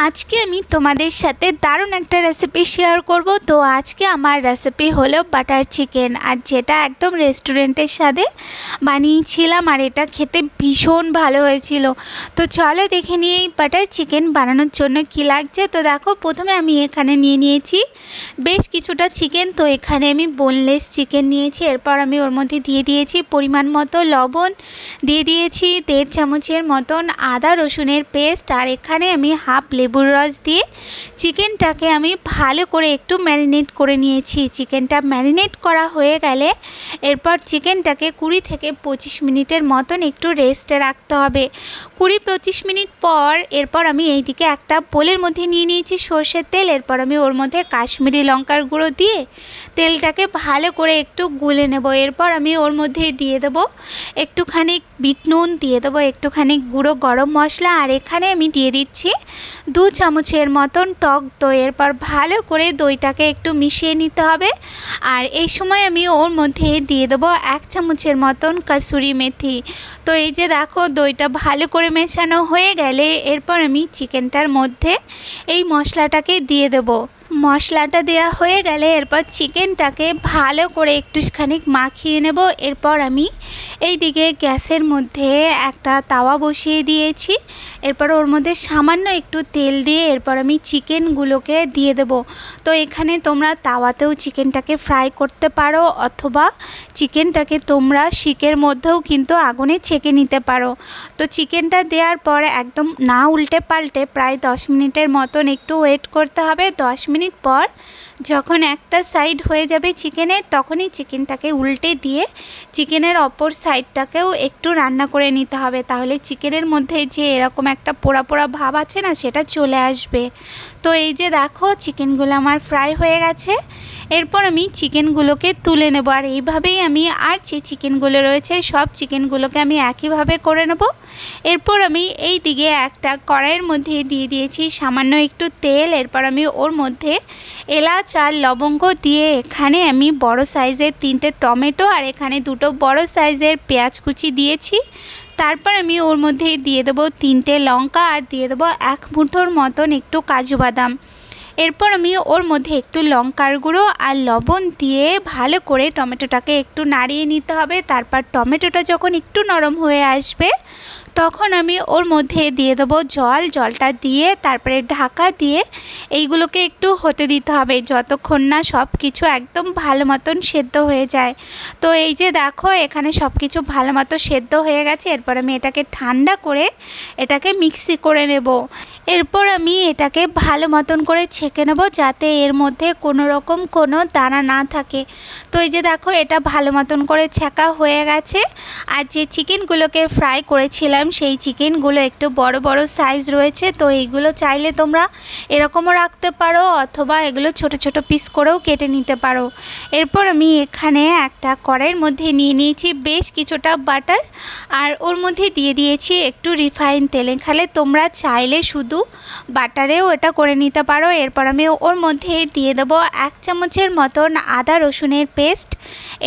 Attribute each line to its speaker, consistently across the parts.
Speaker 1: আজকে আমি তোমাদের সাথে দারুণ একটা রেসিপি শেয়ার করব। তো আজকে আমার রেসিপি হলো বাটার চিকেন, আর যেটা একদম রেস্টুরেন্টের স্বাদে বানিয়েছিলাম, আর এটা খেতে ভীষণ ভালো হয়েছিল। তো চলো দেখে নিই এই বাটার চিকেন বানানোর জন্য কি লাগছে। তো দেখো, প্রথমে আমি এখানে নিয়ে নিয়েছি বেশ কিছুটা চিকেন। তো এখানে আমি বোনলেস চিকেন নিয়েছি। এরপর আমি ওর মধ্যে দিয়ে দিয়েছি পরিমাণ মতো লবণ, দিয়ে দিয়েছি 1.5 চামচের মতন আদা রসুনের পেস্ট, আর এখানে আমি হাফ লেবুর রস দিয়ে চিকেনটাকে আমি ভালো করে একটু ম্যারিনেট করে নিয়েছি। চিকেনটা ম্যারিনেট করা হয়ে গেলে এরপর চিকেনটাকে 20 থেকে 25 মিনিটের মতন একটু রেস্টে রাখতে হবে। 20-25 মিনিট পর এরপর আমি এইদিকে একটা বোলের মধ্যে নিয়ে নিয়েছি সর্ষের তেল। এরপর আমি ওর মধ্যে কাশ্মীরি লঙ্কার গুঁড়ো দিয়ে তেলটাকে ভালো করে একটু গুলে নেব। এরপর আমি ওর মধ্যে দিয়ে দেবো একটুখানি বিট নুন, দিয়ে দেবো একটুখানি গুঁড়ো গরম মশলা, আর এখানে আমি দিয়ে দিচ্ছি 2 চামচের মতন টক দই। এরপর ভালো করে দইটাকে একটু মিশিয়ে নিতে হবে। আর এই সময় আমি ওর মধ্যে দিয়ে দেবো 1 চামচের মতন কসুরি মেথি। তো এই যে দেখো, দইটা ভালো করে মেশানো হয়ে গেলে এরপর আমি চিকেনটার মধ্যে এই মশলাটাকে দিয়ে দেবো। মশলাটা দেওয়া হয়ে গেলে এরপর চিকেনটাকে ভালো করে একটুখানি মাখিয়ে নেব। এরপর আমি এই দিকে গ্যাসের মধ্যে একটা তাওয়া বসিয়ে দিয়েছি। এরপর ওর মধ্যে সামান্য একটু তেল দিয়ে এরপর আমি চিকেনগুলোকে দিয়ে দেব। তো এখানে তোমরা তাওয়াতেও চিকেনটাকে ফ্রাই করতে পারো, অথবা চিকেনটাকে তোমরা শিকের মধ্যেও কিন্তু আগুনে ছেঁকে নিতে পারো। তো চিকেনটা দেওয়ার পর একদম না উল্টে পাল্টে প্রায় 10 মিনিটের মতন একটু ওয়েট করতে হবে। 10 মিনিট পর যখন একটা সাইড হয়ে যাবে চিকেনের, তখনই চিকেনটাকে উল্টে দিয়ে চিকেনের অপর সাইডটাকেও একটু রান্না করে নিতে হবে। তাহলে চিকেনের মধ্যে যে এরকম একটা পোড়া পোড়া ভাব আছে না, সেটা চলে আসবে। তো এই যে দেখো, চিকেনগুলো আমার ফ্রাই হয়ে গেছে। এরপর আমি চিকেনগুলোকে তুলে নেব, আর এইভাবেই আমি আর যে চিকেনগুলো রয়েছে সব চিকেনগুলোকে আমি একইভাবে করে নেব। এরপর আমি এই দিকে একটা কড়াইয়ের মধ্যে দিয়ে দিয়েছি সামান্য একটু তেল। এরপর আমি ওর মধ্যে এলাচ আর লবঙ্গ দিয়ে এখানে আমি বড় সাইজের 3টে টমেটো আর এখানে 2টো বড় সাইজের পেঁয়াজ কুচি দিয়েছি। তারপর আমি ওর মধ্যে দিয়ে দেবো 3টে লঙ্কা, আর দিয়ে দেবো 1 মুঠোর মতন একটু কাজু বাদাম। এরপর আমি ওর মধ্যে একটু লঙ্কার গুঁড়ো আর লবণ দিয়ে ভালো করে টমেটোটাকে একটু নাড়িয়ে নিতে হবে। তারপর টমেটোটা যখন একটু নরম হয়ে আসবে তখন আমি ওর মধ্যে দিয়ে দেবো জল। জলটা দিয়ে তারপরে ঢাকা দিয়ে এইগুলোকে একটু হতে দিতে হবে যতক্ষণ না সব কিছু একদম ভালো মতন সেদ্ধ হয়ে যায়। তো এই যে দেখো, এখানে সব কিছু ভালো মতো সেদ্ধ হয়ে গেছে। এরপর আমি এটাকে ঠান্ডা করে এটাকে মিক্সি করে নেব। এরপর আমি এটাকে ভালো মতন করে ছেঁকে নেব, যাতে এর মধ্যে কোনো রকম কোনো দানা না থাকে। তো এই যে দেখো, এটা ভালো মতন করে ছেঁকা হয়ে গেছে। আর যে চিকেনগুলোকে ফ্রাই করেছিলাম সেই চিকেনগুলো একটু বড় বড় সাইজ রয়েছে। তো এইগুলো চাইলে তোমরা এরকমও রাখতে পারো, অথবা এগুলো ছোট ছোট পিস করেও কেটে নিতে পারো। এরপর আমি এখানে একটা কড়াইয়ের মধ্যে নিয়ে নিয়েছি বেশ কিছুটা বাটার, আর ওর মধ্যে দিয়ে দিয়েছি একটু রিফাইন তেল। এখানে তোমরা চাইলে শুধু বাটারেও এটা করে নিতে পারো। এরপর আমি ওর মধ্যে দিয়ে দেবো 1 চামচের মতন আদা রসুনের পেস্ট।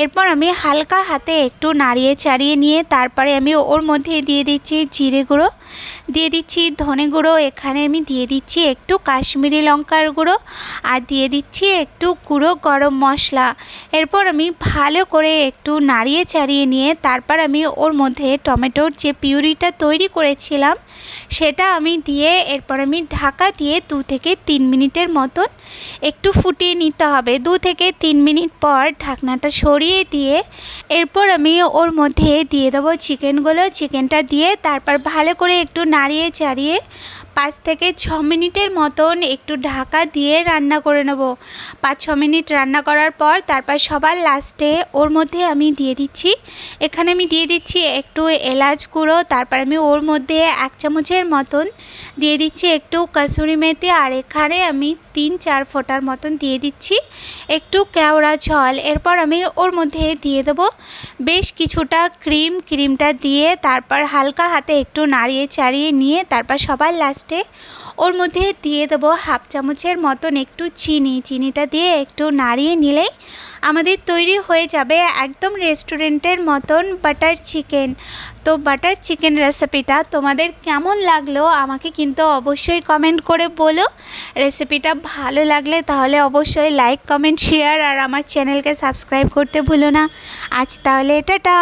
Speaker 1: এরপর আমি হালকা হাতে একটু নাড়িয়ে চাড়িয়ে নিয়ে তারপরে আমি ওর মধ্যে দিয়ে দিচ্ছি জিরে গুঁড়ো, দিয়ে দিচ্ছি ধনে গুঁড়ো, এখানে আমি দিয়ে দিচ্ছি একটু কাশ্মীরি লঙ্কার গুঁড়ো, আর দিয়ে দিচ্ছি একটু গুঁড়ো গরম মশলা। এরপর আমি ভালো করে একটু নাড়িয়ে চাড়িয়ে নিয়ে তারপর আমি ওর মধ্যে টমেটোর যে পিউরিটা তৈরি করেছিলাম সেটা আমি দিয়ে এরপর আমি ঢাকা দিয়ে 2 থেকে 3 মিনিটের মতন একটু ফুটিয়ে নিতে হবে। 2 থেকে 3 মিনিট পর ঢাকনাটা সরিয়ে দিয়ে এরপর আমি ওর মধ্যে দিয়ে দেবো চিকেনগুলো। চিকেনটা দিয়ে তারপর ভালো করে একটু নাড়িয়ে চাড়িয়ে 5 থেকে 6 মিনিটের মতন একটু ঢাকা দিয়ে রান্না করে নেব। 5-6 মিনিট রান্না করার পর তারপর সবার লাস্টে ওর মধ্যে আমি দিয়ে দিচ্ছি, এখানে আমি দিয়ে দিচ্ছি একটু এলাচ গুঁড়ো। তারপর আমি ওর মধ্যে 1 চামচের মতন দিয়ে দিচ্ছি একটু কসুরি মেথি, আর এখানে আমি 3-4 ফোঁটার মতন দিয়ে দিচ্ছি একটু কেওড়া জল। এরপর আমি ওর মধ্যে দিয়ে দেবো বেশ কিছুটা ক্রিমটা দিয়ে তারপর হালকা হাতে একটু নাড়িয়ে চাড়িয়ে নিয়ে তারপর সবার লাস্টে ওর মধ্যে দিয়ে দেবো হাফ চামচের মতন একটু চিনিটা দিয়ে একটু নাড়িয়ে নিলেই আমাদের তৈরি হয়ে যাবে একদম রেস্টুরেন্টের মতন বাটার চিকেন। তো বাটার চিকেন রেসিপিটা তোমাদের কেমন লাগলো আমাকে কিন্তু অবশ্যই কমেন্ট করে বলো। রেসিপিটা ভালো লাগলে তাহলে অবশ্যই লাইক কমেন্ট শেয়ার আর আমার চ্যানেলকে সাবস্ক্রাইব করতে ভুলো না। আজ তাহলে টাটা।